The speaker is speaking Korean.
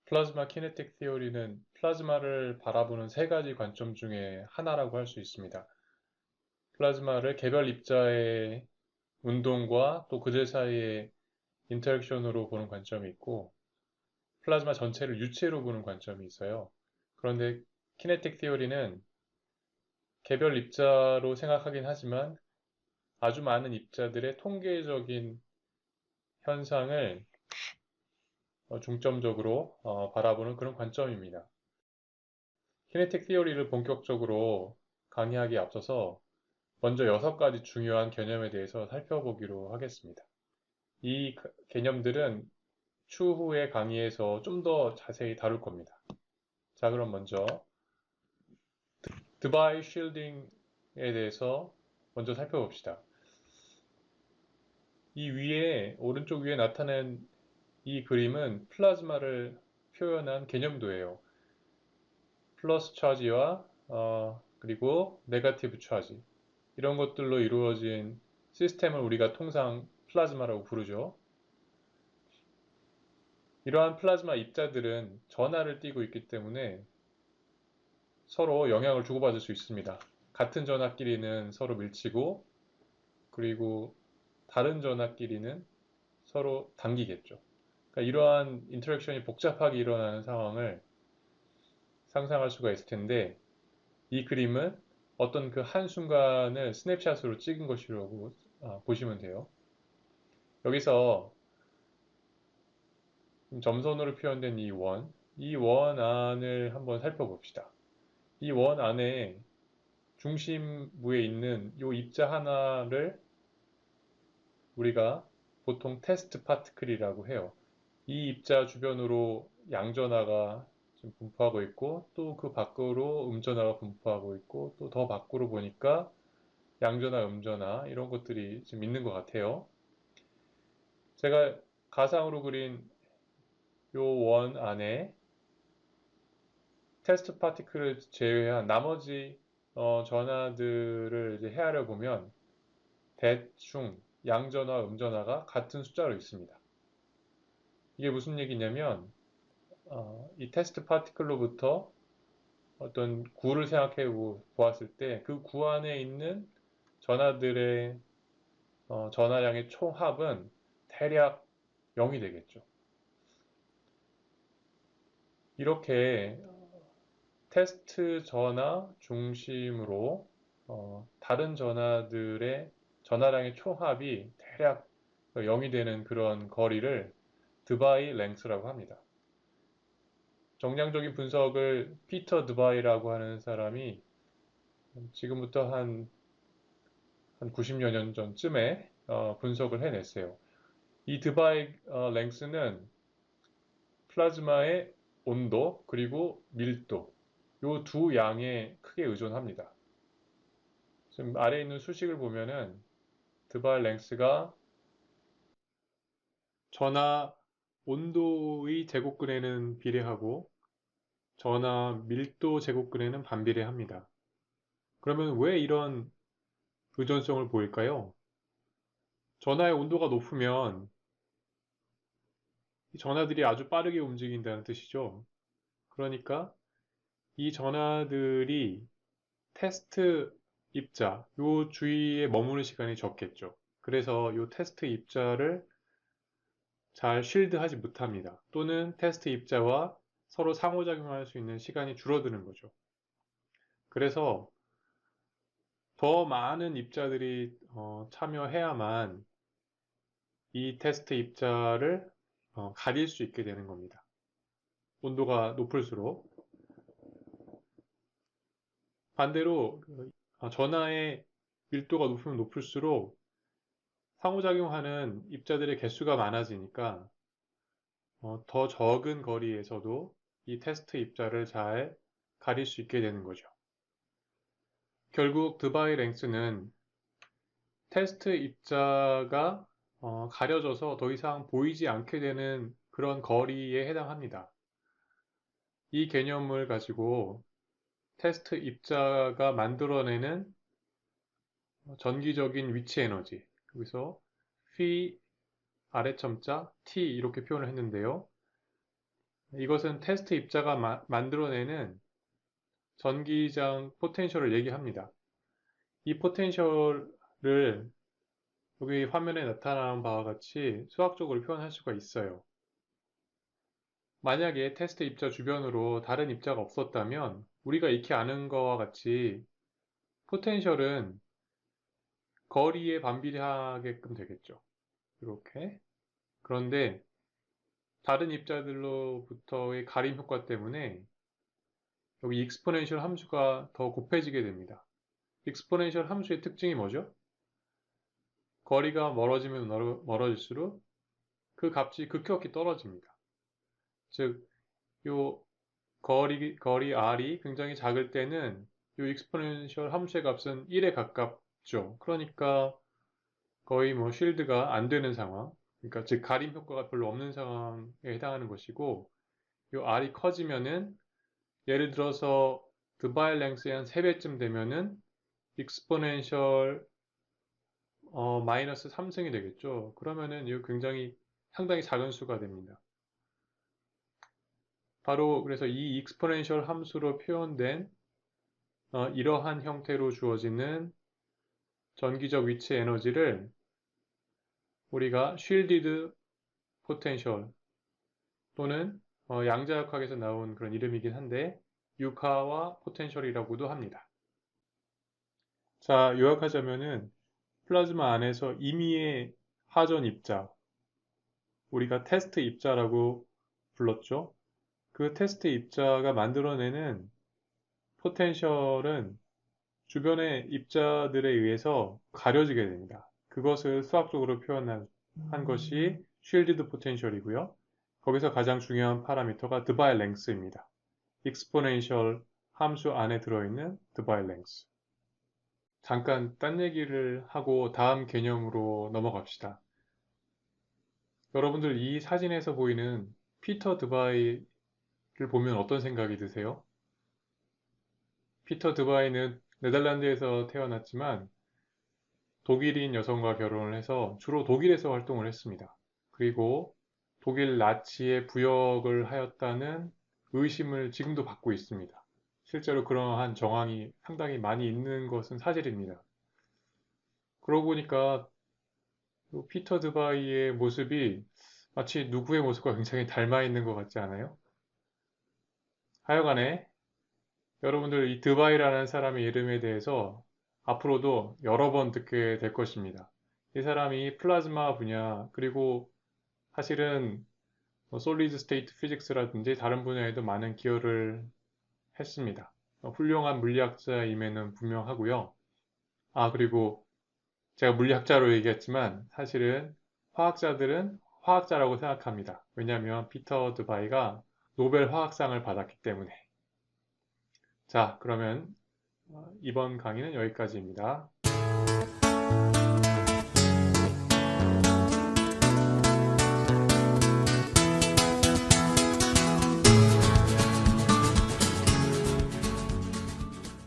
플라즈마 키네틱 티오리는 플라즈마를 바라보는 세 가지 관점 중에 하나라고 할 수 있습니다. 플라즈마를 개별 입자의 운동과 또 그들 사이의 인터랙션으로 보는 관점이 있고, 플라즈마 전체를 유체로 보는 관점이 있어요. 그런데 키네틱 티오리는 개별 입자로 생각하긴 하지만 아주 많은 입자들의 통계적인 현상을 중점적으로 바라보는 그런 관점입니다. 키네틱 티오리를 본격적으로 강의하기에 앞서서 먼저 6가지 중요한 개념에 대해서 살펴보기로 하겠습니다. 이 개념들은 추후의 강의에서 좀 더 자세히 다룰 겁니다. 자, 그럼 먼저 드바이 쉴딩에 대해서 먼저 살펴봅시다. 오른쪽 위에 나타낸 이 그림은 플라즈마를 표현한 개념도예요. 플러스 차지와 그리고 네거티브 차지, 이런 것들로 이루어진 시스템을 우리가 통상 플라즈마라고 부르죠. 이러한 플라즈마 입자들은 전하를 띠고 있기 때문에 서로 영향을 주고받을 수 있습니다. 같은 전하끼리는 서로 밀치고, 그리고 다른 전하끼리는 서로 당기겠죠. 그러니까 이러한 인터랙션이 복잡하게 일어나는 상황을 상상할 수가 있을 텐데, 이 그림은 어떤 그 한순간을 스냅샷으로 찍은 것이라고 보시면 돼요. 여기서 점선으로 표현된 이 원 안을 한번 살펴봅시다. 이 원 안에 중심부에 있는 이 입자 하나를 우리가 보통 테스트 파티클이라고 해요. 이 입자 주변으로 양전하가 지금 분포하고 있고, 또 그 밖으로 음전하가 분포하고 있고, 또 더 밖으로 보니까 양전하, 음전하 이런 것들이 지금 있는 것 같아요. 제가 가상으로 그린 요 원 안에 테스트 파티클을 제외한 나머지 전하들을 이제 헤아려 보면 대충 양전하, 음전하가 같은 숫자로 있습니다. 이게 무슨 얘기냐면 이 테스트 파티클로부터 어떤 구를 생각해 보았을 때 그 구 안에 있는 전하들의 전하량의 총합은 대략 0이 되겠죠. 이렇게 테스트 전하 중심으로 다른 전하들의 전하량의 총합이 대략 0이 되는 그런 거리를 드바이 랭스라고 합니다. 정량적인 분석을 피터 드바이라고 하는 사람이 지금부터 한 90여 년 전쯤에 분석을 해냈어요. 이 드바이 랭스는 플라즈마의 온도 그리고 밀도, 이 두 양에 크게 의존합니다. 지금 아래에 있는 수식을 보면은 드바이 랭스가 전하 온도의 제곱근에는 비례하고 전하 밀도 제곱근에는 반비례합니다. 그러면 왜 이런 의존성을 보일까요? 전하의 온도가 높으면 이 전하들이 아주 빠르게 움직인다는 뜻이죠. 그러니까 이 전하들이 테스트 입자, 요 주위에 머무는 시간이 적겠죠. 그래서 요 테스트 입자를 잘 쉴드하지 못합니다. 또는 테스트 입자와 서로 상호작용할 수 있는 시간이 줄어드는 거죠. 그래서 더 많은 입자들이 참여해야만 이 테스트 입자를 가릴 수 있게 되는 겁니다. 온도가 높을수록. 반대로 전하의 밀도가 높으면 높을수록 상호작용하는 입자들의 개수가 많아지니까 더 적은 거리에서도 이 테스트 입자를 잘 가릴 수 있게 되는 거죠. 결국 드바이 랭스는 테스트 입자가 가려져서 더 이상 보이지 않게 되는 그런 거리에 해당합니다. 이 개념을 가지고 테스트 입자가 만들어내는 전기적인 위치 에너지, 여기서 phi 아래첨자 t 이렇게 표현을 했는데요. 이것은 테스트 입자가 만들어내는 전기장 포텐셜을 얘기합니다. 이 포텐셜을 여기 화면에 나타나는 바와 같이 수학적으로 표현할 수가 있어요. 만약에 테스트 입자 주변으로 다른 입자가 없었다면 우리가 익히 아는 것과 같이 포텐셜은 거리에 반비례하게끔 되겠죠. 이렇게. 그런데 다른 입자들로부터의 가림 효과 때문에 여기 익스포넨셜 함수가 더 곱해지게 됩니다. 익스포넨셜 함수의 특징이 뭐죠? 거리가 멀어지면 멀어질수록 그 값이 급격히 떨어집니다. 즉, 요 거리 r이 굉장히 작을 때는 요 익스포넨셜 함수의 값은 1에 가깝죠. 그러니까 거의 뭐 쉴드가 안 되는 상황, 그러니까 즉 가림 효과가 별로 없는 상황에 해당하는 것이고, 요 r이 커지면은 예를 들어서 드바일 랭스의 한 3배쯤 되면은 익스포넨셜 마이너스 3승이 되겠죠. 그러면은 이거 굉장히 상당히 작은 수가 됩니다. 바로 그래서 이 익스포넨셜 함수로 표현된 이러한 형태로 주어지는 전기적 위치 에너지를 우리가 쉴디드 포텐셜 또는 양자역학에서 나온 그런 이름이긴 한데 유카와 포텐셜이라고도 합니다. 자, 요약하자면은 플라즈마 안에서 임의의 하전 입자, 우리가 테스트 입자라고 불렀죠. 그 테스트 입자가 만들어내는 포텐셜은 주변의 입자들에 의해서 가려지게 됩니다. 그것을 수학적으로 표현한 것이 쉴디드 포텐셜이고요. 거기서 가장 중요한 파라미터가 드바일 랭스입니다. 익스포넨셜 함수 안에 들어있는 드바일 랭스. 잠깐 딴 얘기를 하고 다음 개념으로 넘어갑시다. 여러분들 이 사진에서 보이는 피터 드바이를 보면 어떤 생각이 드세요? 피터 드바이는 네덜란드에서 태어났지만 독일인 여성과 결혼을 해서 주로 독일에서 활동을 했습니다. 그리고 독일 나치에 부역을 하였다는 의심을 지금도 받고 있습니다. 실제로 그러한 정황이 상당히 많이 있는 것은 사실입니다. 그러고 보니까 피터 드바이의 모습이 마치 누구의 모습과 굉장히 닮아 있는 것 같지 않아요? 하여간에 여러분들 이 드바이라는 사람의 이름에 대해서 앞으로도 여러 번 듣게 될 것입니다. 이 사람이 플라즈마 분야 그리고 사실은 솔리드 스테이트 피직스라든지 다른 분야에도 많은 기여를 했습니다. 훌륭한 물리학자임에는 분명하고요. 그리고 제가 물리학자로 얘기했지만 사실은 화학자들은 화학자라고 생각합니다. 왜냐하면 피터 드바이가 노벨 화학상을 받았기 때문에. 자, 그러면 이번 강의는 여기까지입니다.